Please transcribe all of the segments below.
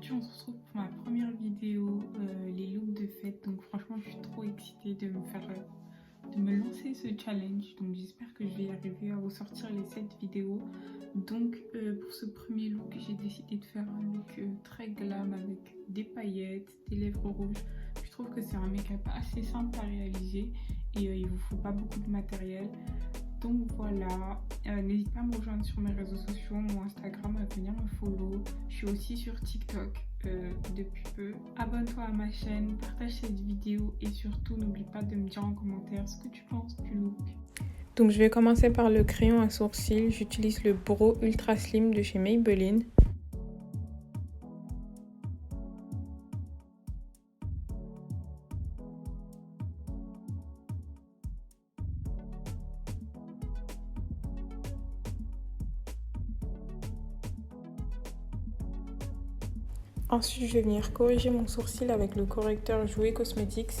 aujourd'hui on se retrouve pour ma première vidéo, les looks de fête. Donc franchement je suis trop excitée de me lancer ce challenge. Donc j'espère que je vais y arriver à vous sortir les 7 vidéos. Donc pour ce premier look j'ai décidé de faire un look très glam avec des paillettes, des lèvres rouges. Je trouve que c'est un make-up assez simple à réaliser et il vous faut pas beaucoup de matériel. Donc voilà, n'hésite pas à me rejoindre sur mes réseaux sociaux, mon Instagram, à venir me follow. Je suis aussi sur TikTok depuis peu. Abonne-toi à ma chaîne, partage cette vidéo et surtout n'oublie pas de me dire en commentaire ce que tu penses du look. Donc je vais commencer par le crayon à sourcils. J'utilise le Brow Ultra Slim de chez Maybelline. Ensuite, je vais venir corriger mon sourcil avec le correcteur Jouer Cosmetics.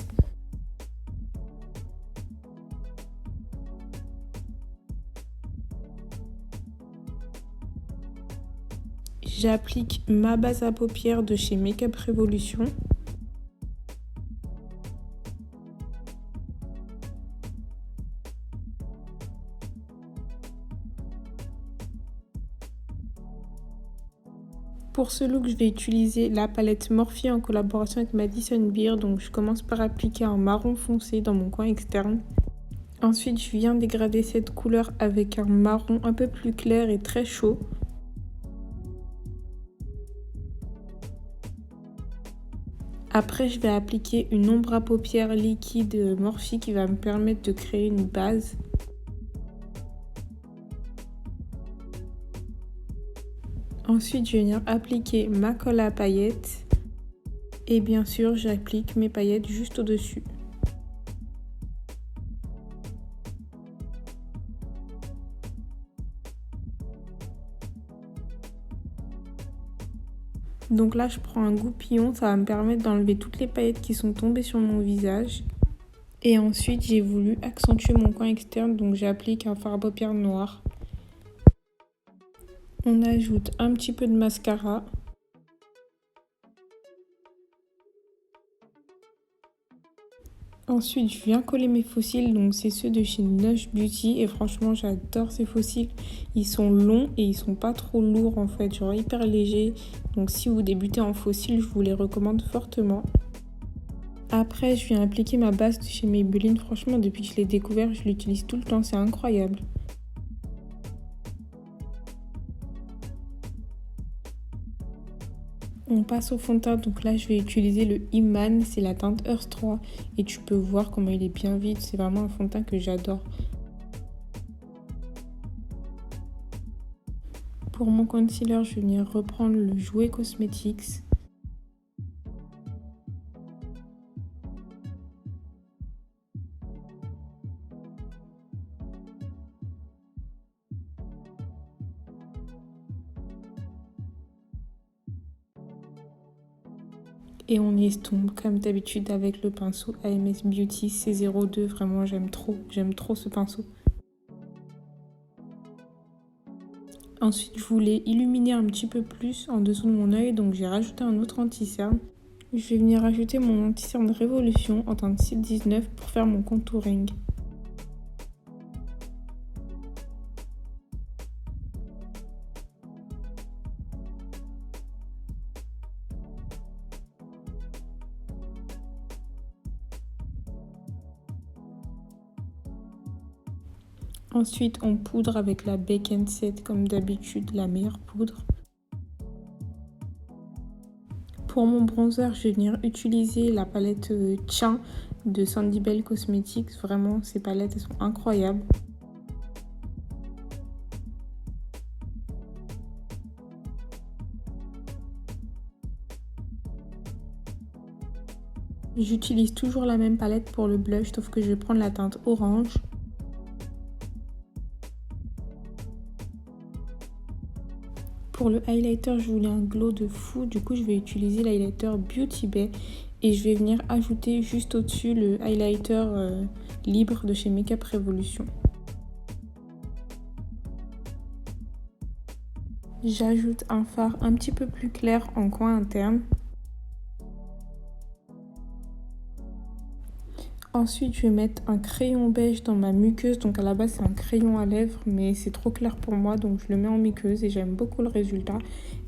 J'applique ma base à paupières de chez Makeup Revolution. Pour ce look, je vais utiliser la palette Morphe en collaboration avec Madison Beer. Donc je commence par appliquer un marron foncé dans mon coin externe. Ensuite, je viens dégrader cette couleur avec un marron un peu plus clair et très chaud. Après, je vais appliquer une ombre à paupières liquide Morphe qui va me permettre de créer une base. Ensuite, je vais venir appliquer ma colle à paillettes. Et bien sûr, j'applique mes paillettes juste au-dessus. Donc là, je prends un goupillon, ça va me permettre d'enlever toutes les paillettes qui sont tombées sur mon visage. Et ensuite, j'ai voulu accentuer mon coin externe, donc j'applique un fard à paupières noir. On ajoute un petit peu de mascara. Ensuite, je viens coller mes faux cils, donc c'est ceux de chez Lush Beauty et franchement, j'adore ces faux cils. Ils sont longs et ils sont pas trop lourds en fait, genre hyper légers. Donc si vous débutez en faux cils, je vous les recommande fortement. Après, je viens appliquer ma base de chez Maybelline. Franchement, depuis que je l'ai découvert, je l'utilise tout le temps, c'est incroyable. On passe au fond de teint, donc là je vais utiliser le Iman, c'est la teinte Earth 3 et tu peux voir comment il est bien vide, c'est vraiment un fond de teint que j'adore. Pour mon concealer, je vais venir reprendre le Jouer Cosmetics. Et on estompe comme d'habitude avec le pinceau AMS Beauty C02. Vraiment, j'aime trop ce pinceau. Ensuite, je voulais illuminer un petit peu plus en dessous de mon œil, donc j'ai rajouté un autre anti-cerne. Je vais venir ajouter mon anti-cerne Révolution en teinte 619 pour faire mon contouring. Ensuite, on poudre avec la Bake & Set comme d'habitude, la meilleure poudre. Pour mon bronzer, je vais venir utiliser la palette Tien de Sandy Bell Cosmetics. Vraiment, ces palettes, elles sont incroyables. J'utilise toujours la même palette pour le blush, sauf que je vais prendre la teinte orange. Pour le highlighter, je voulais un glow de fou, du coup je vais utiliser l'highlighter Beauty Bay et je vais venir ajouter juste au-dessus le highlighter libre de chez Makeup Revolution. J'ajoute un fard un petit peu plus clair en coin interne. Ensuite, je vais mettre un crayon beige dans ma muqueuse. Donc à la base, c'est un crayon à lèvres, mais c'est trop clair pour moi. Donc je le mets en muqueuse et j'aime beaucoup le résultat.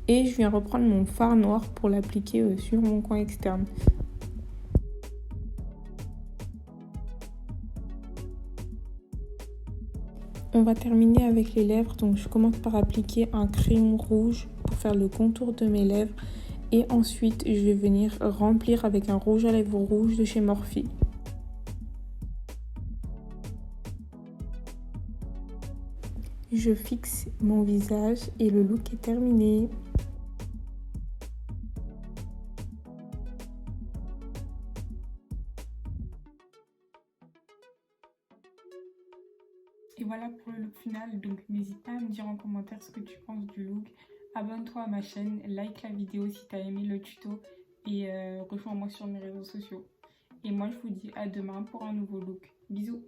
Et je viens reprendre mon fard noir pour l'appliquer sur mon coin externe. On va terminer avec les lèvres. Donc je commence par appliquer un crayon rouge pour faire le contour de mes lèvres. Et ensuite, je vais venir remplir avec un rouge à lèvres rouge de chez Morphe. Je fixe mon visage et le look est terminé. Et voilà pour le look final, donc n'hésite pas à me dire en commentaire ce que tu penses du look. Abonne-toi à ma chaîne, like la vidéo si tu as aimé le tuto et rejoins-moi sur mes réseaux sociaux. Et moi je vous dis à demain pour un nouveau look. Bisous!